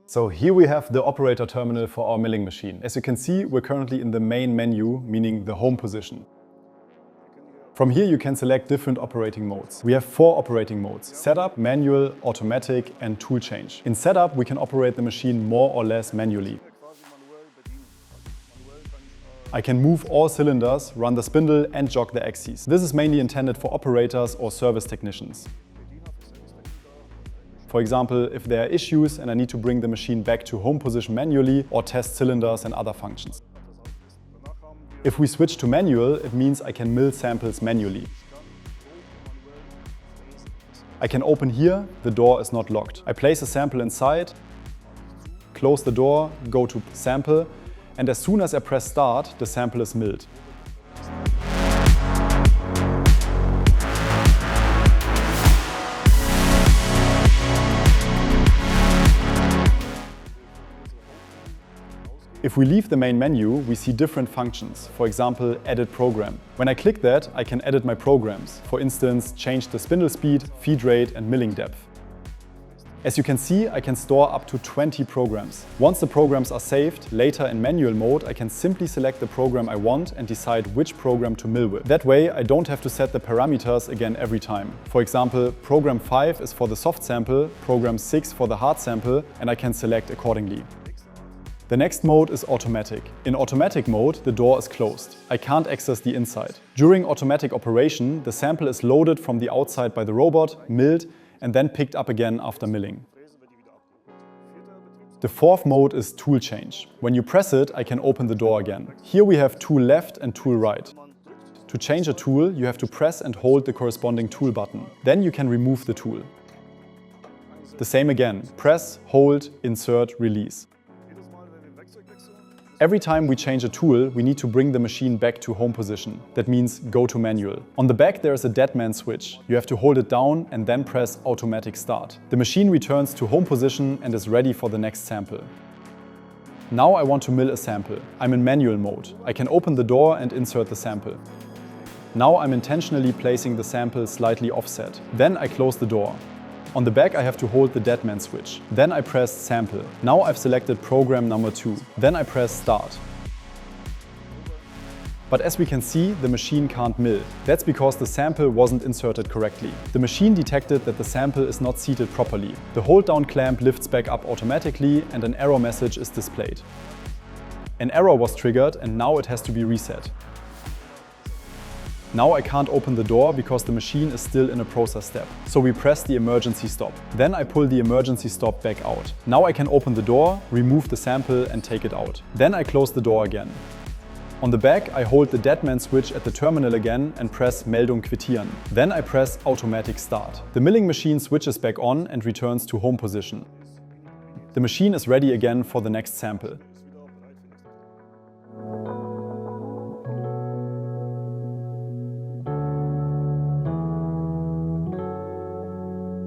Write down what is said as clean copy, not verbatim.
So here we have the operator terminal for our milling machine. As you can see, we're currently in the main menu, meaning the home position. From here you can select different operating modes. We have 4 operating modes: setup, manual, automatic and tool change. In setup we can operate the machine more or less manually. I can move all cylinders, run the spindle and jog the axes. This is mainly intended for operators or service technicians. For example, if there are issues and I need to bring the machine back to home position manually or test cylinders and other functions. If we switch to manual, it means I can mill samples manually. I can open here, the door is not locked. I place a sample inside, close the door, go to sample, and as soon as I press start, the sample is milled. If we leave the main menu, we see different functions, for example, edit program. When I click that, I can edit my programs. For instance, change the spindle speed, feed rate and milling depth. As you can see, I can store up to 20 programs. Once the programs are saved, later in manual mode, I can simply select the program I want and decide which program to mill with. That way, I don't have to set the parameters again every time. For example, program 5 is for the soft sample, program 6 for the hard sample, and I can select accordingly. The next mode is automatic. In automatic mode, the door is closed. I can't access the inside. During automatic operation, the sample is loaded from the outside by the robot, milled, and then picked up again after milling. The 4th mode is tool change. When you press it, I can open the door again. Here we have tool left and tool right. To change a tool, you have to press and hold the corresponding tool button. Then you can remove the tool. The same again. Press, hold, insert, release. Every time we change a tool, we need to bring the machine back to home position. That means go to manual. On the back there is a dead man switch. You have to hold it down and then press automatic start. The machine returns to home position and is ready for the next sample. Now I want to mill a sample. I'm in manual mode. I can open the door and insert the sample. Now I'm intentionally placing the sample slightly offset. Then I close the door. On the back I have to hold the dead man switch. Then I press sample. Now I've selected program number 2. Then I press start. But as we can see, the machine can't mill. That's because the sample wasn't inserted correctly. The machine detected that the sample is not seated properly. The hold down clamp lifts back up automatically and an error message is displayed. An error was triggered and now it has to be reset. Now I can't open the door because the machine is still in a process step. So we press the emergency stop. Then I pull the emergency stop back out. Now I can open the door, remove the sample and take it out. Then I close the door again. On the back I hold the dead man switch at the terminal again and press Meldung quittieren. Then I press automatic start. The milling machine switches back on and returns to home position. The machine is ready again for the next sample.